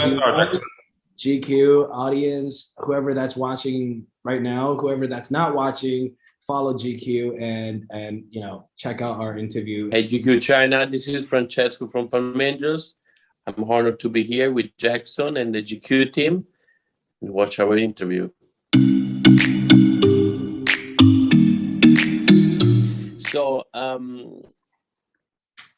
see you. GQ audience, whoever that's watching right now, whoever that's not watching, follow GQ and check out our interview. Hey GQ China, this is Francesco from Palm Angels. I'm honored to be here with Jackson and the GQ team and watch our interview. So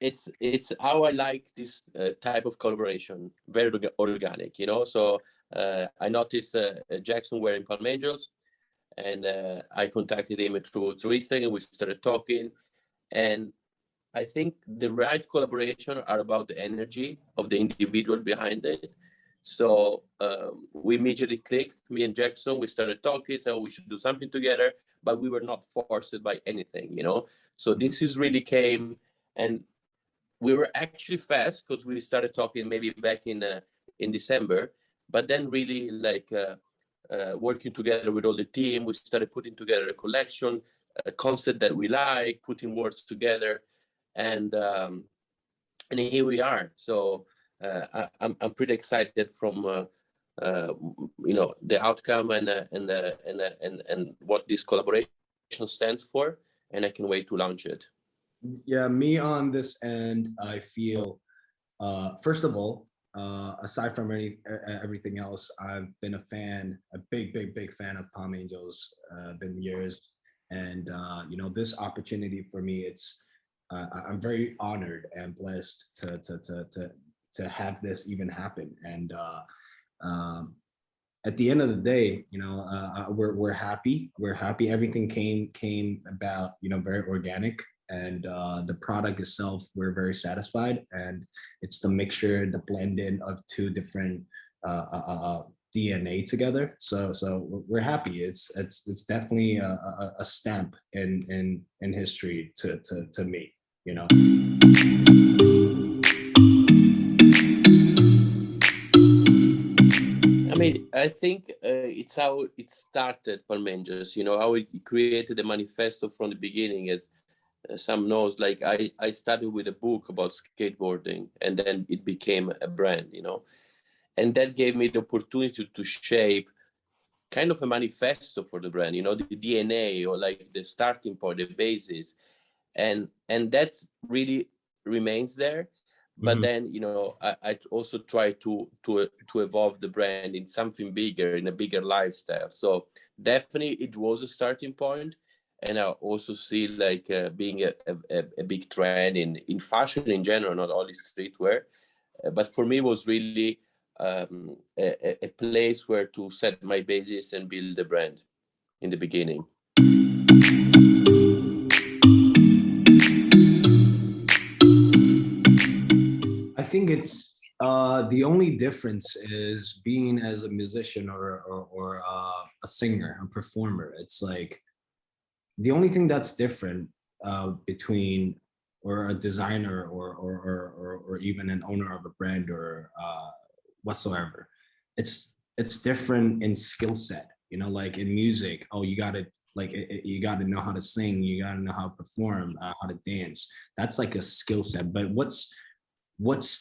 it's how I like this type of collaboration, very organic, So I noticed Jackson wearing Palm Angels, and I contacted him through Instagram. We started talking, and I think the right collaboration are about the energy of the individual behind it. So we immediately clicked, me and Jackson. We started talking, so we should do something together, but we were not forced by anything, So this is really came, and we were actually fast because we started talking maybe back in December, but then really working together with all the team, we started putting together a collection, a concept that we like, putting words together, and here we are. So I'm pretty excited from the outcome and what this collaboration stands for, and I can wait to launch it. Yeah, me on this end, I feel, first of all, aside from everything else, I've been a big fan of Palm Angels, been years. And, this opportunity for me, I'm very honored and blessed to have this even happen. And at the end of the day, we're happy. We're happy. Everything came about, very organic. And the product itself, we're very satisfied, and it's the mixture, the blending of two different DNA together. So we're happy. It's definitely a stamp in history to me. I mean, I think it's how it started, Palm Angels. How we created the manifesto from the beginning is. Some knows, like I started with a book about skateboarding, and then it became a brand, and that gave me the opportunity to shape kind of a manifesto for the brand, the DNA, or like the starting point, the basis, and that really remains there. But then, I also try to evolve the brand in something bigger, in a bigger lifestyle. So definitely it was a starting point. And I also see being a big trend in fashion in general, not only streetwear. But for me, it was really a place where to set my basis and build the brand in the beginning. I think it's the only difference is being as a musician or a singer, a performer. It's like, the only thing that's different between or a designer or even an owner of a brand or whatsoever, it's different in skill set. Like in music, you gotta you gotta know how to sing, you gotta know how to perform, how to dance. That's like a skill set. But what's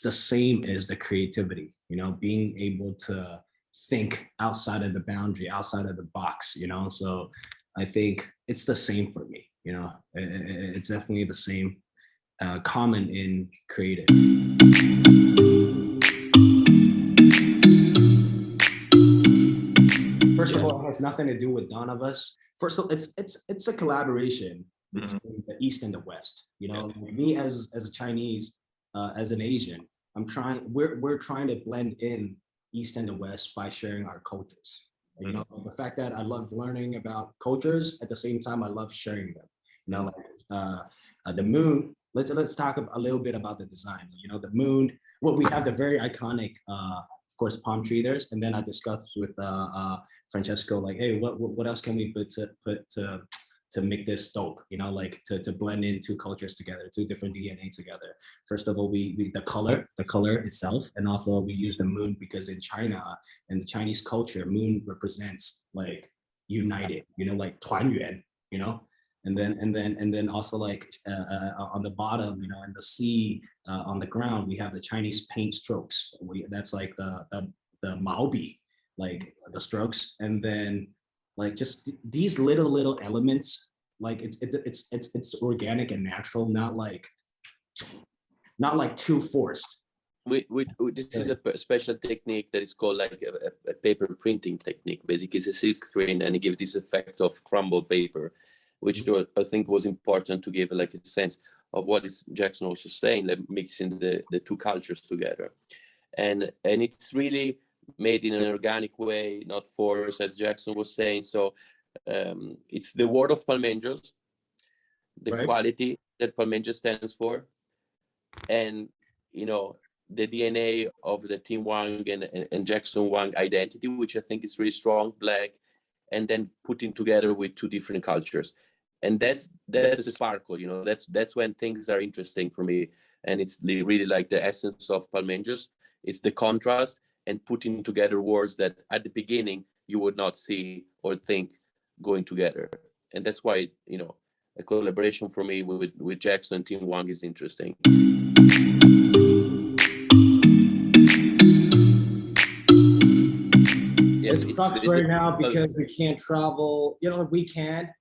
the same is the creativity. Being able to think outside of the boundary, outside of the box. So I think it's the same for me. It's definitely the same, common in creative. First of all, it has nothing to do with none of us. First of all, it's a collaboration between the East and the West. Me as a Chinese, as an Asian, we're trying to blend in East and the West by sharing our cultures. The fact that I love learning about cultures, at the same time I love sharing them. The moon. Let's talk a little bit about the design. The moon. Well, we have the very iconic, of course, palm tree there, and then I discussed with Francesco, like, hey, what else can we put to make this dope? To blend in two cultures together, two different DNA together. First of all, we the color itself, and also we use the moon because in China and the Chinese culture, moon represents like united, like 团圆, and then also like on the bottom, you know, in the sea, on the ground, we have the Chinese paint strokes. That's like the maobi, like the strokes, and then like just these little elements, like it's organic and natural, not like too forced. This is a special technique that is called like a paper printing technique. Basically, it's a silk screen, and it gives this effect of crumbled paper, which I think was important to give like a sense of what is Jackson also saying, like mixing the two cultures together. And it's really made in an organic way, not forced, as Jackson was saying. So it's the word of Palmengers, the Right. quality that Palmengers stands for, and you know, the DNA of the Team Wang and Jackson Wang identity, which I think is really strong, black, and then putting together with two different cultures. And that's the sparkle, you know, that's when things are interesting for me. And it's really like the essence of Palmengers. It's the contrast and putting together words that at the beginning you would not see or think going together. And that's why, you know, a collaboration for me with Jackson and Team Wang is interesting. It sucks right now because we can't travel. You know, we can,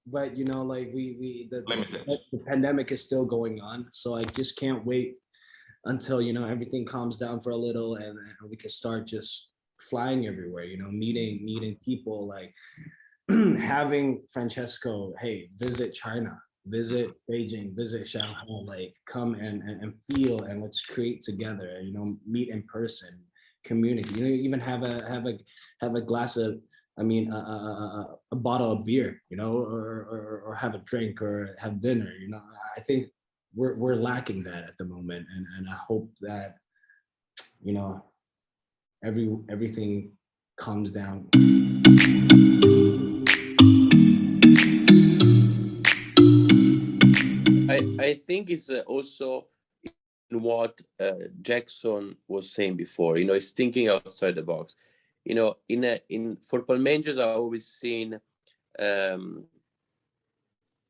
but you know, like the pandemic is still going on. So I just can't wait until, you know, everything calms down for a little, and we can start just flying everywhere. You know, meeting people, like having Francesco, hey, visit China, visit Beijing, visit Shanghai, like come and feel, and let's create together. You know, meet in person, communicate. You know, even have a glass of, I mean, a bottle of beer, you know, or have a drink or have dinner. You know, I think we're lacking that at the moment, and I hope that, you know, everything calms down. I think it's also in what Jackson was saying before. You know, it's thinking outside the box. You know, in for Palmengers, I always seen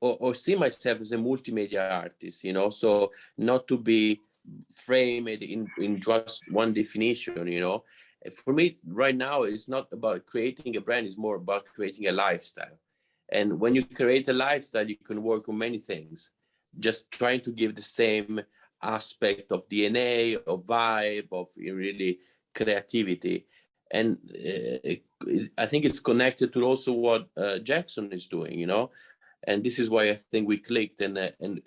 or see myself as a multimedia artist. You know, so not to be framed in just one definition. You know, for me right now, it's not about creating a brand; it's more about creating a lifestyle. And when you create a lifestyle, you can work on many things. Just trying to give the same aspect of DNA, of vibe, of really creativity. And I think it's connected to also what Jackson is doing, you know. And this is why I think we clicked and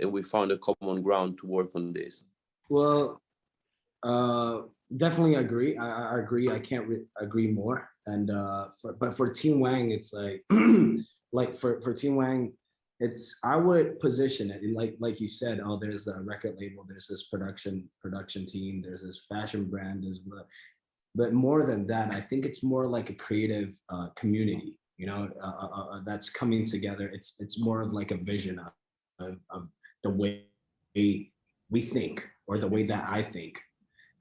we found a common ground to work on this. Well, definitely agree. I agree. I can't agree more. And but for Team Wang, it's like like for Team Wang, it's, I would position it like you said. Oh, there's a record label. There's this production team. There's this fashion brand as well. But more than that, I think it's more like a creative community. You know, that's coming together. It's more of like a vision of the way we think, or the way that I think.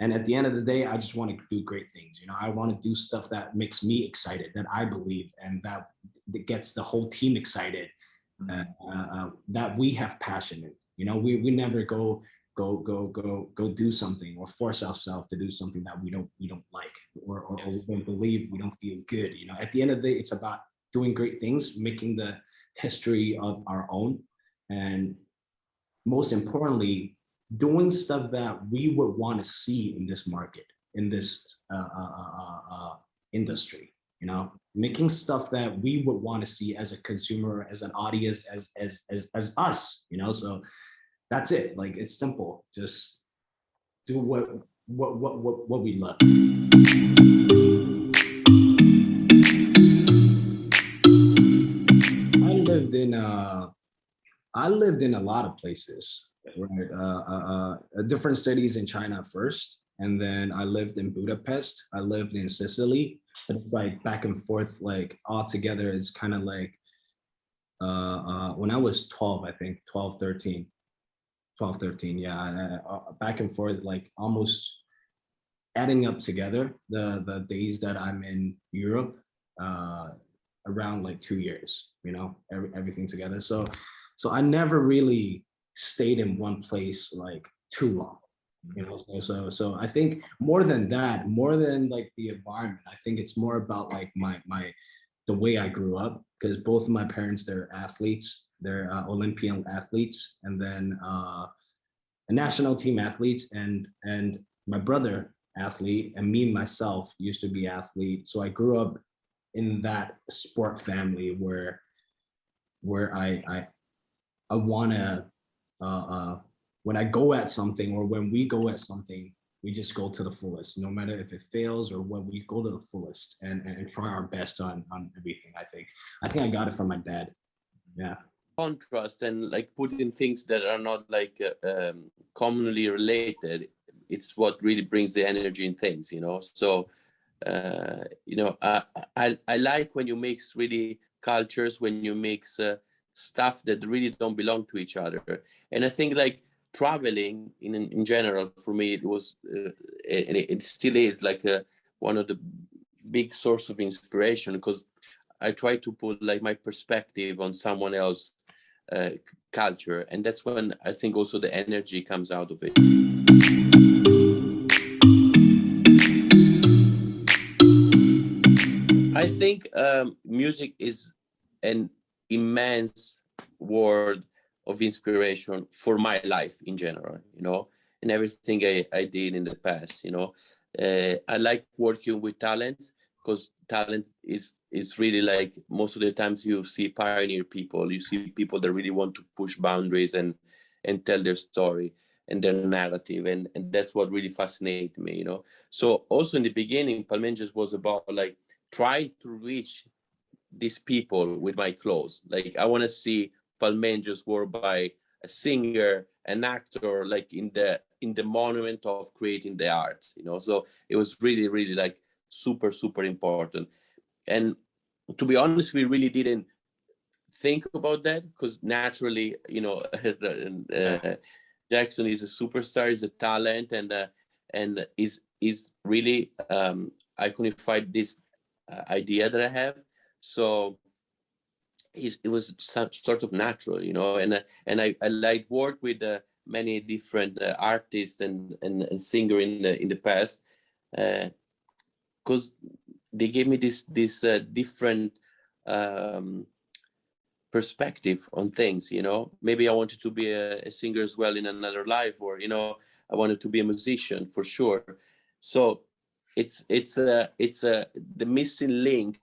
And at the end of the day, I just want to do great things. You know, I want to do stuff that makes me excited, that I believe, and that gets the whole team excited, that we have passion in. You know, we never go do something or force ourselves to do something that we don't like, or we don't believe, we don't feel good. You know, at the end of the day, it's about doing great things, making the history of our own, and most importantly, doing stuff that we would want to see in this market, in this industry. You know, making stuff that we would want to see as a consumer, as an audience, as us. You know, so that's it. Like, it's simple. Just do what we love. I lived in a lot of places, right? Different cities in China first, and then I lived in Budapest. I lived in Sicily, but it's like back and forth, like all together. It's kind of like when I was 12, I think 12, 13, 12, 13. Yeah, back and forth, like almost adding up together the days that I'm in Europe. around like 2 years, you know, everything together. So I never really stayed in one place like too long, you know. So I think more than that, more than like the environment, I think it's more about like the way I grew up, because both of my parents, they're athletes, they're Olympian athletes, and then a national team athletes, and my brother athlete, and me myself used to be athlete. So I grew up in that sport family where I want to when I go at something, or when we go at something, we just go to the fullest, no matter if it fails, or when we go to the fullest and try our best on everything. I think I got it from my dad. Yeah. Contrast and like putting things that are not like commonly related, it's what really brings the energy in things, you know. So you know, I like when you mix really cultures, when you mix stuff that really don't belong to each other. And I think like traveling in general, for me, it was and it still is like one of the big source of inspiration, because I try to put like my perspective on someone else culture, and that's when I think also the energy comes out of it. I think music is an immense word of inspiration for my life in general, you know, and everything I did in the past, you know. I like working with talent, because talent is really like, most of the times you see pioneer people, you see people that really want to push boundaries and tell their story and their narrative, and that's what really fascinated me, you know. So also in the beginning, Palmenges was about like trying to reach these people with my clothes. Like I want to see Palmenges worn by a singer, an actor, like in the monument of creating the art, you know. So it was really, really like super, super important. And to be honest, we really didn't think about that, because naturally, you know, Jackson is a superstar, is a talent, and is really iconified this idea that I have. So it was sort of natural, you know, and I like work with many different artists and singer in the past, because they gave me this different perspective on things, you know. Maybe I wanted to be a singer as well in another life, or you know, I wanted to be a musician for sure. So it's the missing link,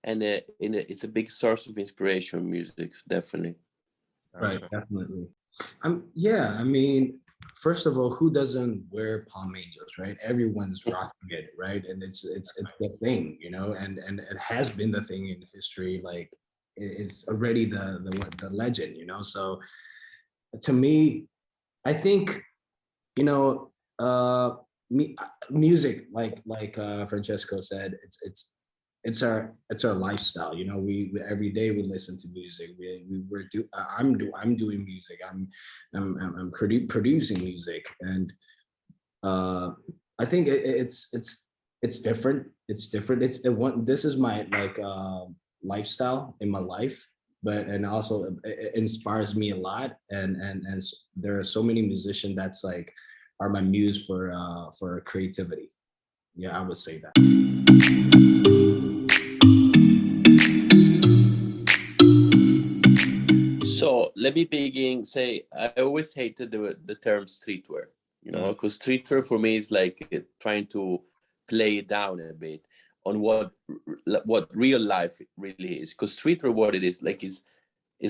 and it's a big source of inspiration, music, definitely. Right, definitely. Yeah, I mean, first of all, who doesn't wear palm angels, right? Everyone's rocking it, right? And it's the thing, you know, and it has been the thing in history. Like it's already the legend, you know. So to me, I think, you know, music, like Francesco said, it's our lifestyle, you know. We every day we listen to music. I'm doing music. I'm producing music, and I think it's different. It's different. This is my like lifestyle in my life, but and also it inspires me a lot. And there are so many musicians that's like are my muse for creativity. Yeah, I would say that. So let me begin. Say, I always hated the term streetwear, you know, because streetwear for me is like trying to play it down a bit on what real life really is. Because streetwear, what it is like, is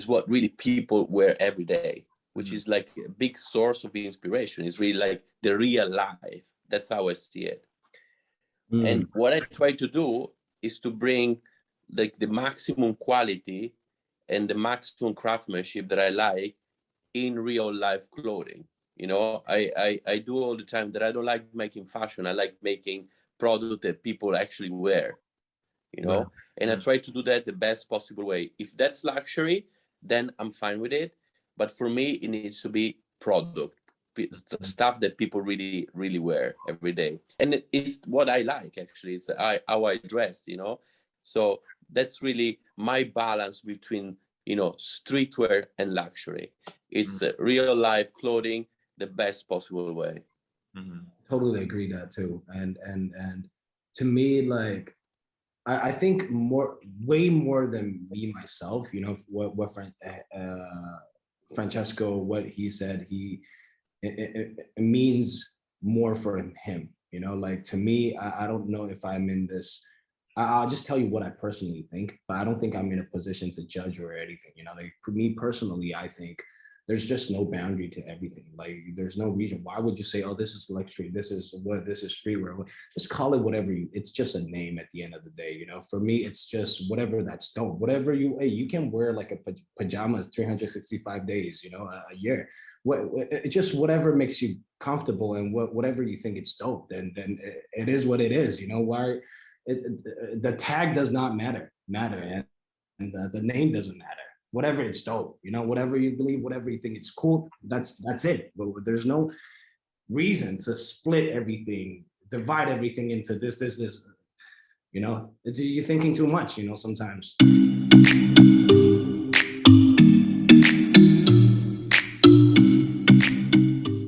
what really people wear every day, which is like a big source of inspiration. It's really like the real life. That's how I see it. And what I try to do is to bring like the maximum quality and the maximum craftsmanship that I like in real life clothing. You know, I do all the time that I don't like making fashion. I like making product that people actually wear, you know, and I try to do that the best possible way. If that's luxury, then I'm fine with it. But for me, it needs to be product, stuff that people really, really wear every day. And it's what I like, actually. It's how I dress, you know. So that's really my balance between, you know, streetwear and luxury. It's real life clothing the best possible way. Totally agree that too. And to me, like, I think way more than me myself, you know, what Francesco, what he said, it means more for him, you know, like to me, I don't know if I'm in this, I'll just tell you what I personally think, but I don't think I'm in a position to judge or anything, you know, like for me personally, I think there's just no boundary to everything. Like there's no reason. Why would you say, oh, this is luxury, this is streetwear? Just call it whatever it's just a name at the end of the day, you know. For me, it's just whatever that's dope. Whatever you can wear like a pajamas 365 days, you know, a year. Just whatever makes you comfortable and whatever you think it's dope, then it is what it is, you know. Why the tag does not matter, and the name doesn't matter. Whatever it's dope, you know, whatever you believe, whatever you think it's cool, that's it. But there's no reason to split everything, divide everything into this, you know. You're thinking too much, you know, sometimes.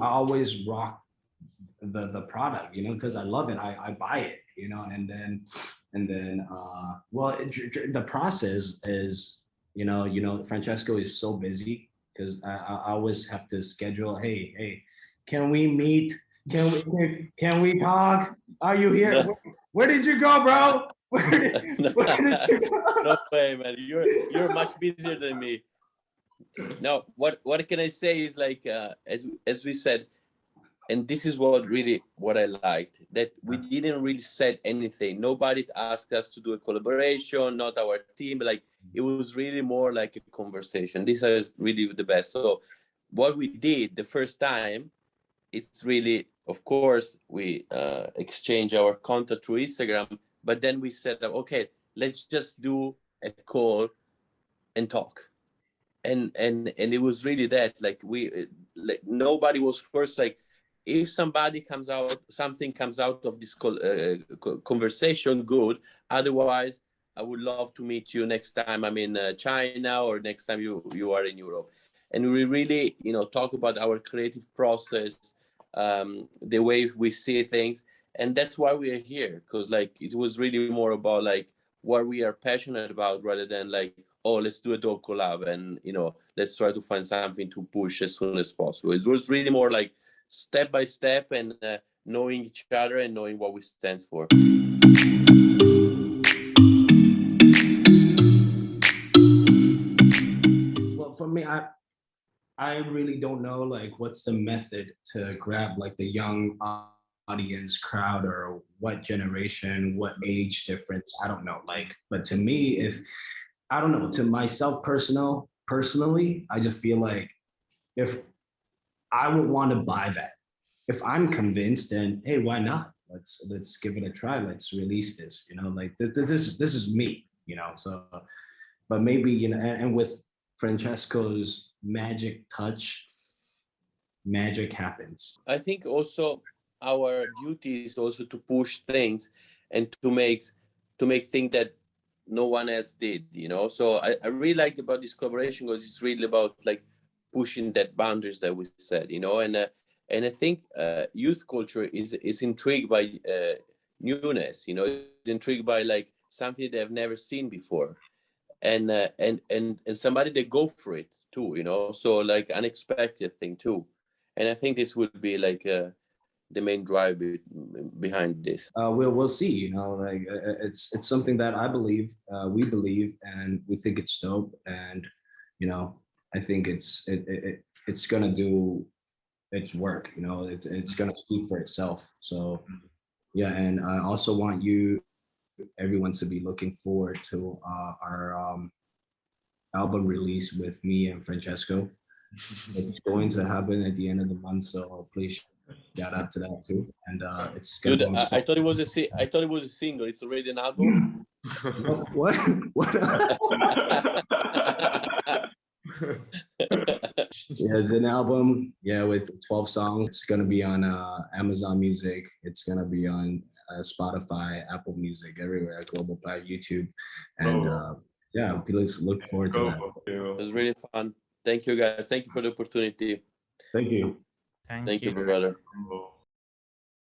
I always rock the product, you know, because I love it. I buy it, you know, and then well, the process is, you know, Francesco is so busy because I always have to schedule. Hey, can we meet? Can we talk? Are you here? No. Where did you go, bro? Where did you go? No way, man. You're much busier than me. No, what can I say is like as we said, and this is what I liked, that we didn't really set anything. Nobody asked us to do a collaboration, not our team. Like it was really more like a conversation. This is really the best. So what we did the first time, it's really, of course, we exchange our contact through Instagram, but then we said, okay, let's just do a call and talk. And it was really that, like nobody was first like, if something comes out of this conversation, good. Otherwise, I would love to meet you next time I'm in China, or next time you are in Europe. And we really, you know, talk about our creative process, the way we see things. And that's why we are here, because like it was really more about like what we are passionate about, rather than like, oh, let's do a dope collab and, you know, let's try to find something to push as soon as possible. It was really more like step by step, and knowing each other and knowing what we stand for. Well, for me, I really don't know like what's the method to grab like the young audience crowd, or what generation, what age difference. I don't know. Like, but to me, if I don't know, to myself personally, I just feel like if I would want to buy that, if I'm convinced, then hey, why not? Let's give it a try. Let's release this. You know, like this is me. You know, so but maybe, you know, and with Francesco's magic touch, magic happens. I think also our duty is also to push things and to make things that no one else did, you know. So I really liked about this collaboration, because it's really about like pushing that boundaries that we said, you know. And I think youth culture is intrigued by newness, you know, it's intrigued by like something they've never seen before, and somebody that go for it too, you know. So like unexpected thing too. And I think this would be like the main drive behind this. We'll see. You know, like it's something that I believe, we believe, and we think it's dope. And you know, I think it's gonna do its work. You know, it's gonna speak for itself. So yeah, and I also want everyone to be looking forward to our album release with me and Francesco. It's going to happen at the end of the month, so please shout out to that too. And it's gonna Dude, go. I thought it was a single. It's already an album. What? Yeah, it's an album. Yeah, with 12 songs. It's gonna be on Amazon Music. It's gonna be on Spotify, Apple Music, everywhere, Global Play, YouTube, and yeah, please look forward to that. It was really fun. Thank you, guys. Thank you for the opportunity. Thank you. Thank you, brother.